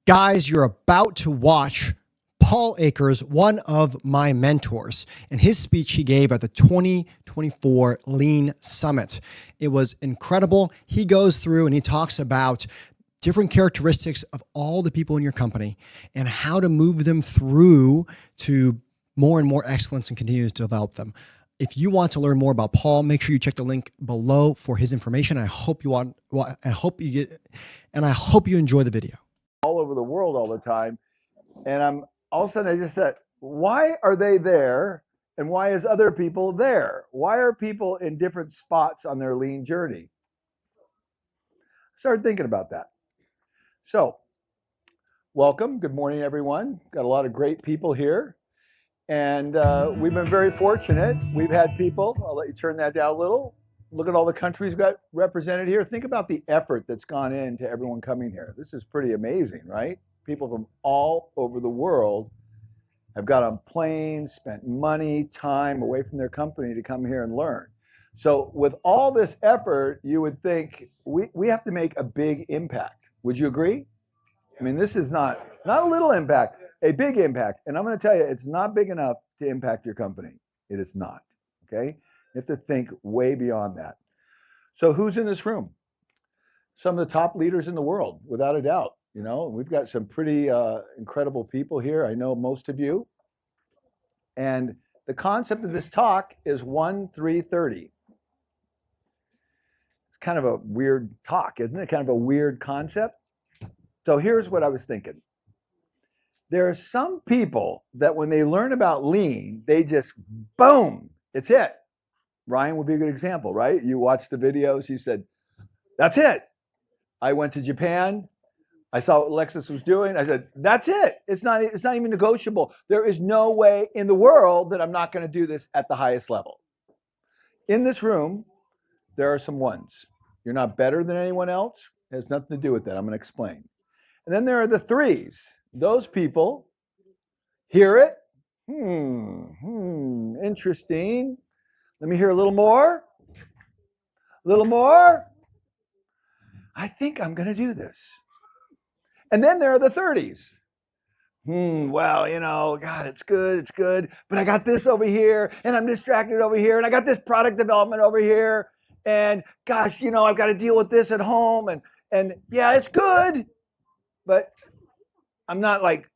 Guys, you're about to watch Paul Akers, one of my mentors, and his speech he gave at the 2024 Lean Summit. It was incredible. He goes through and he talks about different characteristics of all the people in your company and how to move them through to more and more excellence and continue to develop them. If you want to learn more about Paul, make sure you check the link below for his information. I hope you enjoy the video. All over the world all the time. And I'm all of a sudden I just said, why are they there? And why is other people there? Why are people in different spots on their lean journey? I started thinking about that. So welcome. Good morning, everyone. Got a lot of great people here. And we've been very fortunate. We've had people, I'll let you turn that down a little. Look at all the countries got represented here. Think about the effort that's gone into everyone coming here. This is pretty amazing, right? People from all over the world have got on planes, spent money, time away from their company to come here and learn. So with all this effort, you would think we have to make a big impact. Would you agree? I mean, this is not a little impact, a big impact. And I'm going to tell you, it's not big enough to impact your company. It is not, okay? You have to think way beyond that. So who's in this room? Some of the top leaders in the world, without a doubt. You know, we've got some pretty incredible people here. I know most of you. And the concept of this talk is 1-3-30. It's kind of a weird talk, isn't it? Kind of a weird concept. So here's what I was thinking. There are some people that when they learn about lean, they just, boom, it's it. Ryan would be a good example, right? You watched the videos, you said, that's it. I went to Japan. I saw what Lexus was doing. I said, that's it. It's not even negotiable. There is no way in the world that I'm not going to do this at the highest level. In this room, there are some ones. You're not better than anyone else. It has nothing to do with that. I'm going to explain. And then there are the threes. Those people hear it. Interesting. Let me hear a little more. A little more. I think I'm going to do this. And then there are the 30s. Well, you know, God, it's good. But I got this over here, and I'm distracted over here, and I got this product development over here. And gosh, you know, I've got to deal with this at home. And yeah, it's good. But I'm not like,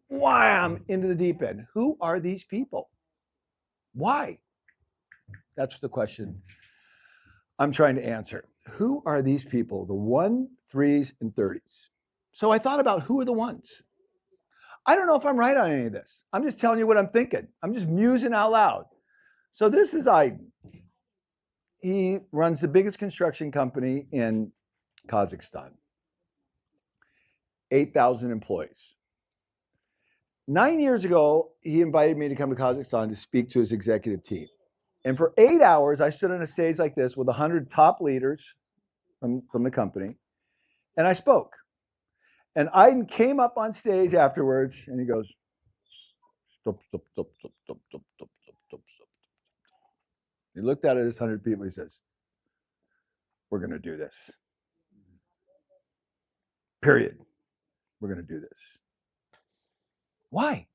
wham, into the deep end. Who are these people? Why? That's the question I'm trying to answer. Who are these people? The 1, 3s, and 30s. So I thought about who are the ones. I don't know if I'm right on any of this. I'm just telling you what I'm thinking. I'm just musing out loud. So this is Aydin. He runs the biggest construction company in Kazakhstan. 8,000 employees. 9 years ago, he invited me to come to Kazakhstan to speak to his executive team. And for 8 hours, I stood on a stage like this with 100 top leaders from the company, and I spoke. And Aydin came up on stage afterwards, and he goes, stop. He looked at his 100 people, he says, we're going to do this. Period. We're going to do this. Why?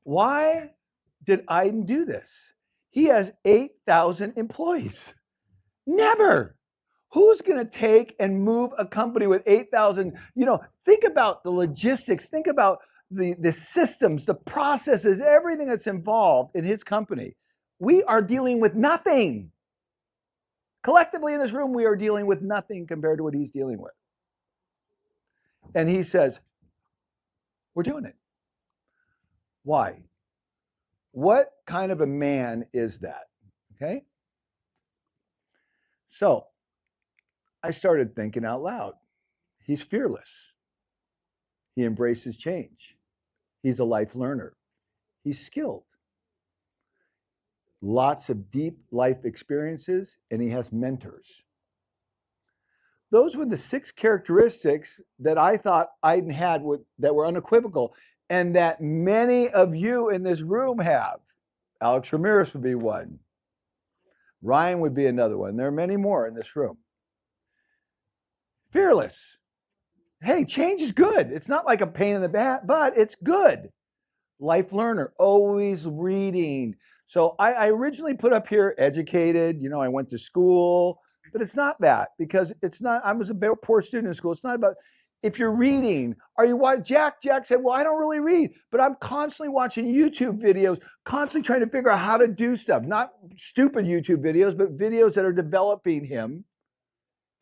Why did Aydin do this? He has 8,000 employees. Never. Who's going to take and move a company with 8,000? You know, think about the logistics. Think about the systems, the processes, everything that's involved in his company. We are dealing with nothing. Collectively in this room, we are dealing with nothing compared to what he's dealing with. And he says, we're doing it. Why? What kind of a man is that? Okay. So I started thinking out loud. He's fearless. He embraces change. He's a life learner. He's skilled. Lots of deep life experiences, and he has mentors. Those were the 6 characteristics that I thought Aydin had that were unequivocal, and that many of you in this room have. Alex Ramirez would be one. Ryan would be another one. There are many more in this room. Fearless. hey, change is good. It's not like a pain in the butt, but it's good. Life learner, always reading. So I originally put up here educated, I went to school, but it's not that, because it's not, I was a poor student in school. It's not about, if you're reading, are you what? Jack said, well, I don't really read, but I'm constantly watching YouTube videos, constantly trying to figure out how to do stuff, not stupid YouTube videos, but videos that are developing him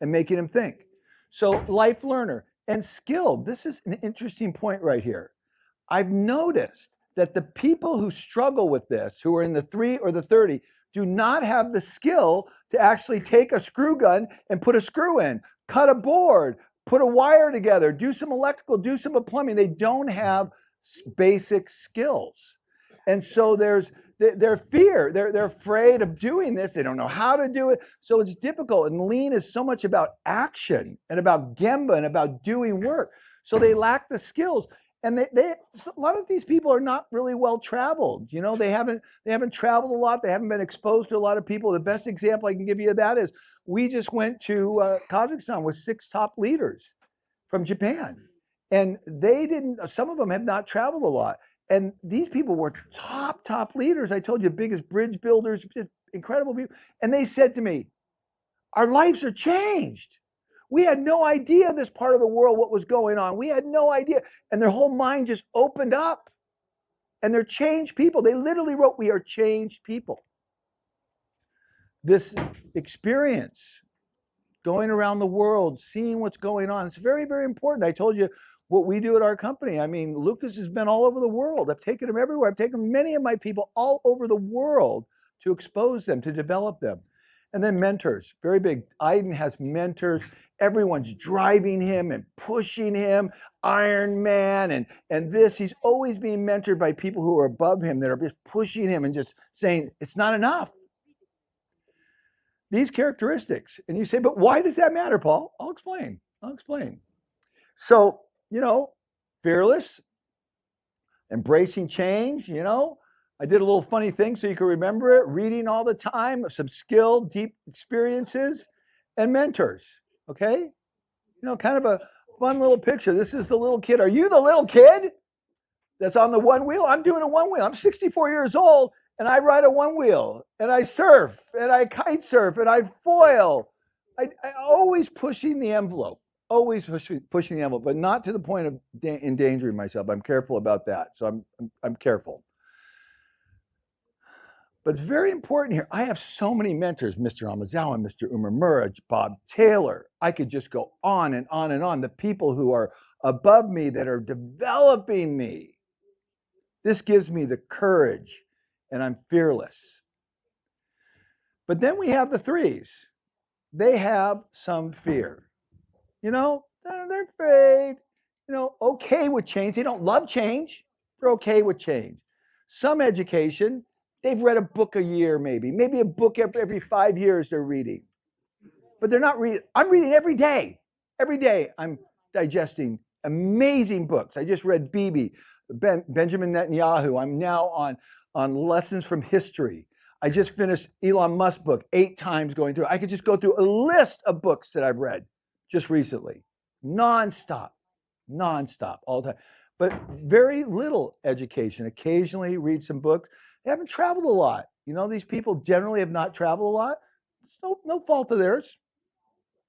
and making him think. So life learner and skilled. This is an interesting point right here. I've noticed that the people who struggle with this, who are in the 3 or the 30, do not have the skill to actually take a screw gun and put a screw in, cut a board, put a wire together, do some electrical, do some plumbing. They don't have basic skills. And so there's their fear. They're afraid of doing this. They don't know how to do it. So it's difficult. And lean is so much about action and about gemba and about doing work. So they lack the skills. And a lot of these people are not really well traveled. They haven't traveled a lot. They haven't been exposed to a lot of people. The best example I can give you of that is we just went to Kazakhstan with 6 top leaders from Japan. And some of them have not traveled a lot. And these people were top leaders. I told you, biggest bridge builders, incredible people. And they said to me, our lives are changed. We had no idea this part of the world, what was going on. We had no idea. And their whole mind just opened up. And they're changed people. They literally wrote, we are changed people. This experience, going around the world, seeing what's going on, it's very, very important. I told you what we do at our company. I mean, Lucas has been all over the world. I've taken him everywhere. I've taken many of my people all over the world to expose them, to develop them. And then mentors, very big. Aiden has mentors. Everyone's driving him and pushing him. Iron Man and this. He's always being mentored by people who are above him that are just pushing him and just saying, it's not enough. These characteristics. And you say, but why does that matter, Paul? I'll explain. So, fearless, embracing change, I did a little funny thing so you can remember it. Reading all the time, some skill, deep experiences, and mentors. Okay? Kind of a fun little picture. This is the little kid. Are you the little kid that's on the one wheel? I'm doing a one wheel. I'm 64 years old, and I ride a one wheel, and I surf, and I kite surf, and I foil. I always pushing the envelope. Always pushing the envelope, but not to the point of endangering myself. I'm careful about that. So I'm careful. But it's very important here. I have so many mentors, Mr. Amazawa, Mr. Umemura, Bob Taylor. I could just go on and on and on. The people who are above me that are developing me. This gives me the courage, and I'm fearless. But then we have the 3s. They have some fear. They're afraid, okay with change. They don't love change. They're okay with change. Some education, they've read a book a year, maybe a book every 5 years they're reading. But they're not reading. I'm reading every day. Every day I'm digesting amazing books. I just read Benjamin Netanyahu. I'm now on lessons from history. I just finished Elon Musk's book 8 times going through. I could just go through a list of books that I've read just recently. Nonstop, all the time. But very little education. Occasionally read some books. They haven't traveled a lot. These people generally have not traveled a lot. It's no fault of theirs,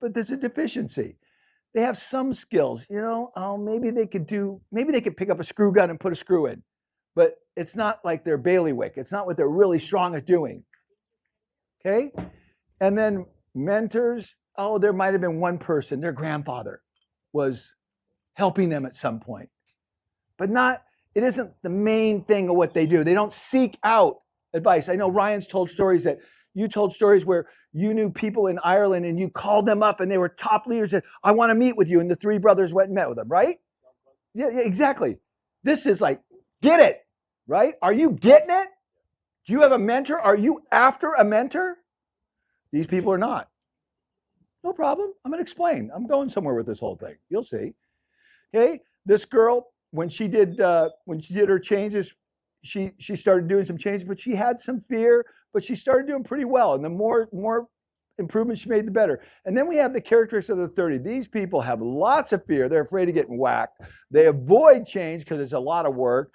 but there's a deficiency. They have some skills, maybe they could pick up a screw gun and put a screw in, but it's not like their bailiwick. It's not what they're really strong at doing. Okay. And then mentors, there might have been one person, their grandfather was helping them at some point, but it isn't the main thing of what they do. They don't seek out advice. I know Ryan's told stories that you told stories where you knew people in Ireland and you called them up and they were top leaders that I want to meet with you. And the 3 brothers went and met with them, right? Yeah, exactly. This is like, get it, right? Are you getting it? Do you have a mentor? Are you after a mentor? These people are not. No problem. I'm going to explain. I'm going somewhere with this whole thing. You'll see. Okay. This girl, when she did her changes, she started doing some changes, but she had some fear, but she started doing pretty well. And the more improvements you made, the better. And then we have the characteristics of the 30. These people have lots of fear. They're afraid of getting whacked. They avoid change because it's a lot of work.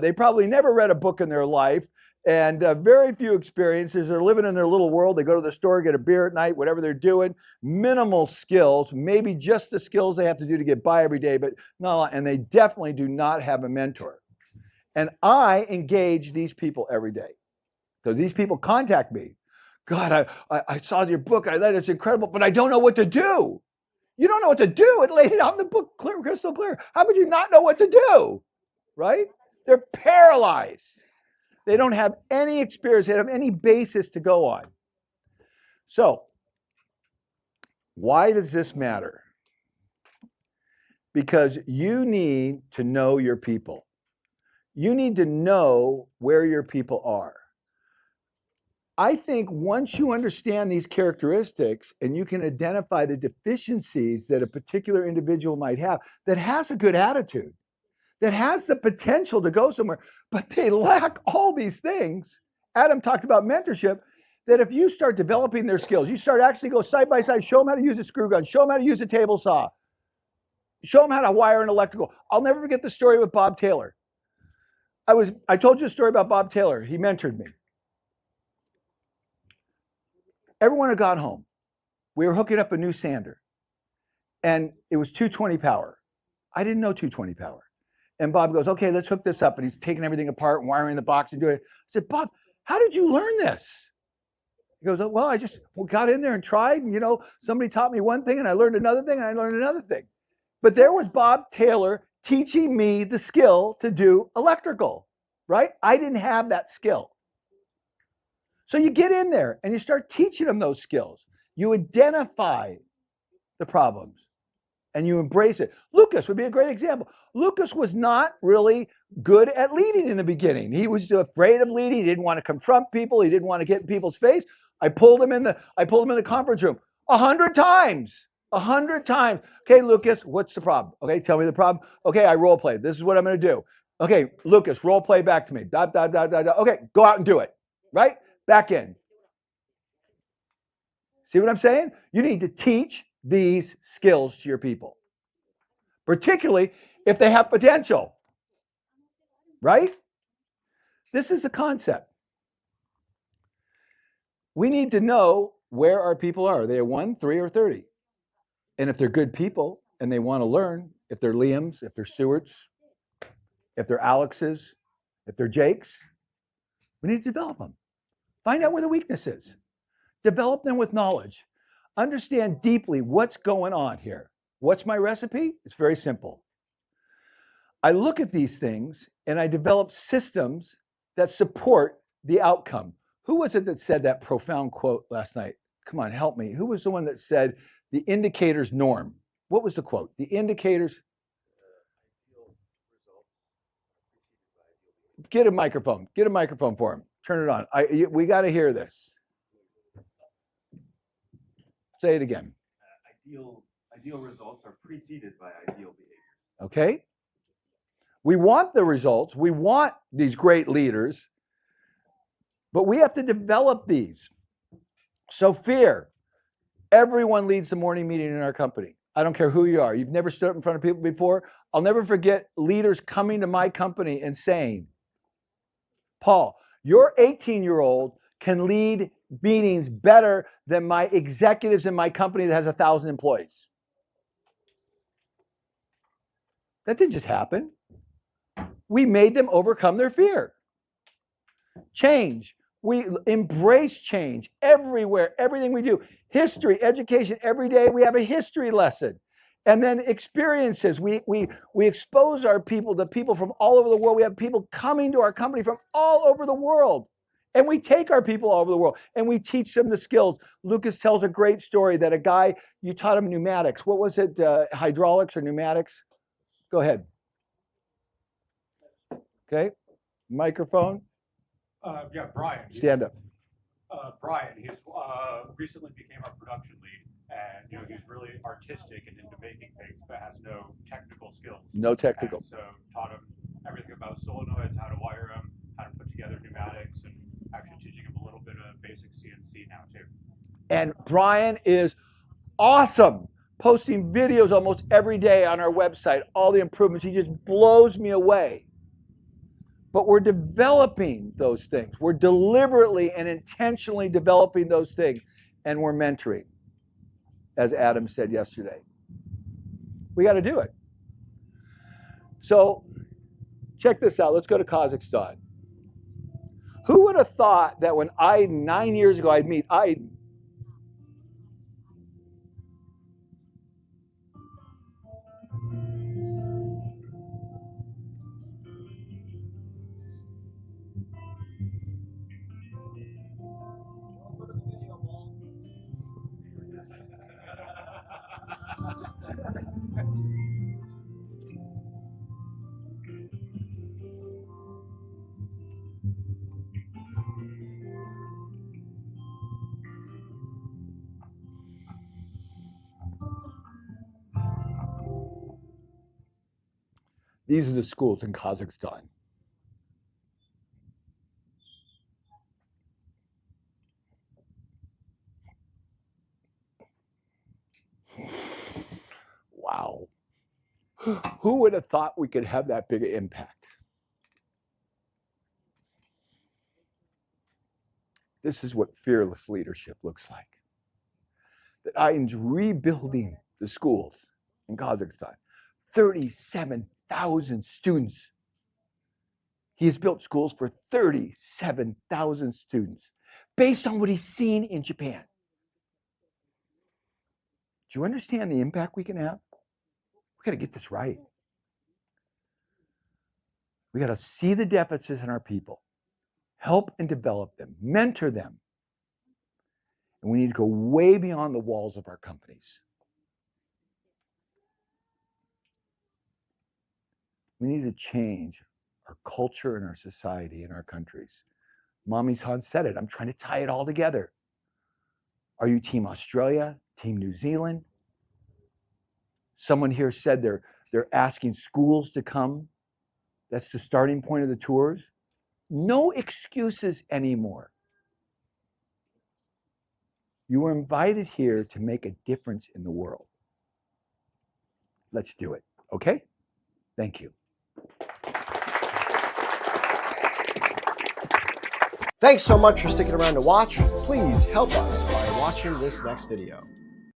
They probably never read a book in their life, and very few experiences. They're living in their little world. They go to the store, get a beer at night, whatever they're doing. Minimal skills, maybe just the skills they have to do to get by every day, but not a lot. And they definitely do not have a mentor. And I engage these people every day. So these people contact me. God, I saw your book. I read it. It's incredible, but I don't know what to do. You don't know what to do. It laid it out in the book clear, crystal clear. How would you not know what to do? Right? They're paralyzed. They don't have any experience. They don't have any basis to go on. So why does this matter? Because you need to know your people. You need to know where your people are. I think once you understand these characteristics and you can identify the deficiencies that a particular individual might have, that has a good attitude, that has the potential to go somewhere, but they lack all these things. Adam talked about mentorship, that if you start developing their skills, you start actually go side by side, show them how to use a screw gun, show them how to use a table saw, show them how to wire an electrical. I'll never forget the story with Bob Taylor. I told you a story about Bob Taylor. He mentored me. Everyone had gone home. We were hooking up a new sander, and it was 220 power. I didn't know 220 power. And Bob goes, okay, let's hook this up. And he's taking everything apart and wiring the box and doing it. I said, Bob, how did you learn this? He goes, well, I just got in there and tried. And, somebody taught me one thing and I learned another thing and I learned another thing. But there was Bob Taylor teaching me the skill to do electrical, right? I didn't have that skill. So you get in there and you start teaching them those skills. You identify the problems and you embrace it. Lucas would be a great example. Lucas was not really good at leading in the beginning. He was afraid of leading. He didn't want to confront people. He didn't want to get in people's face. I pulled him in the conference room 100 times. 100 times. Okay, Lucas, what's the problem? Okay, tell me the problem. Okay, I role play. This is what I'm going to do. Okay, Lucas, role play back to me. Okay, go out and do it. Right? Back in. See what I'm saying? You need to teach these skills to your people, particularly if they have potential, right? This is a concept. We need to know where our people are. Are they 1, 3, or 30? And if they're good people and they want to learn, if they're Liams, if they're Stewarts, if they're Alexes, if they're Jakes, we need to develop them. Find out where the weakness is. Develop them with knowledge. Understand deeply what's going on here. What's my recipe? It's very simple. I look at these things and I develop systems that support the outcome. Who was it that said that profound quote last night? Come on, help me. Who was the one that said the indicator's norm? What was the quote? The indicators. Get a microphone. Get a microphone for him. Turn it on. We got to hear this. Say it again. Ideal results are preceded by ideal behavior. Okay. We want the results. We want these great leaders, but we have to develop these. So fear. Everyone leads the morning meeting in our company. I don't care who you are. You've never stood up in front of people before. I'll never forget leaders coming to my company and saying, Paul, your 18-year-old can lead meetings better than my executives in my company that has 1,000 employees. That didn't just happen. We made them overcome their fear. Change. We embrace change everywhere, everything we do. History, education, every day we have a history lesson. And then experiences. We expose our people to people from all over the world. We have people coming to our company from all over the world. And we take our people all over the world and we teach them the skills. Lucas tells a great story that a guy, you taught him pneumatics. What was it? Hydraulics or pneumatics? Go ahead. Okay. Microphone. Yeah, Brian. Stand up. Brian, he's recently became our production lead, and he's really artistic and into making things, but has no technical skills. No technical. And so taught him everything about solenoids, how to wire them, how to put together pneumatics, and actually teaching him a little bit of basic CNC now too. And Brian is awesome, posting videos almost every day on our website, all the improvements. He just blows me away. But we're developing those things. We're deliberately and intentionally developing those things, and we're mentoring, as Adam said yesterday. We got to do it. So check this out. Let's go to Kazakhstan. Who would have thought that when 9 years ago, I'd meet Aiden? These are the schools in Kazakhstan. Wow. Who would have thought we could have that big an impact? This is what fearless leadership looks like. That Aiden's rebuilding the schools in Kazakhstan. 37,000 students. He has built schools for 37,000 students based on what he's seen in Japan. Do you understand the impact we can have? We got to get this right. We got to see the deficits in our people, help and develop them, mentor them. And we need to go way beyond the walls of our companies. We need to change our culture and our society and our countries. Mommy Han said it. I'm trying to tie it all together. Are you Team Australia, Team New Zealand? Someone here said they're asking schools to come. That's the starting point of the tours. No excuses anymore. You were invited here to make a difference in the world. Let's do it, okay? Thank you. Thanks so much for sticking around to watch. Please help us by watching this next video.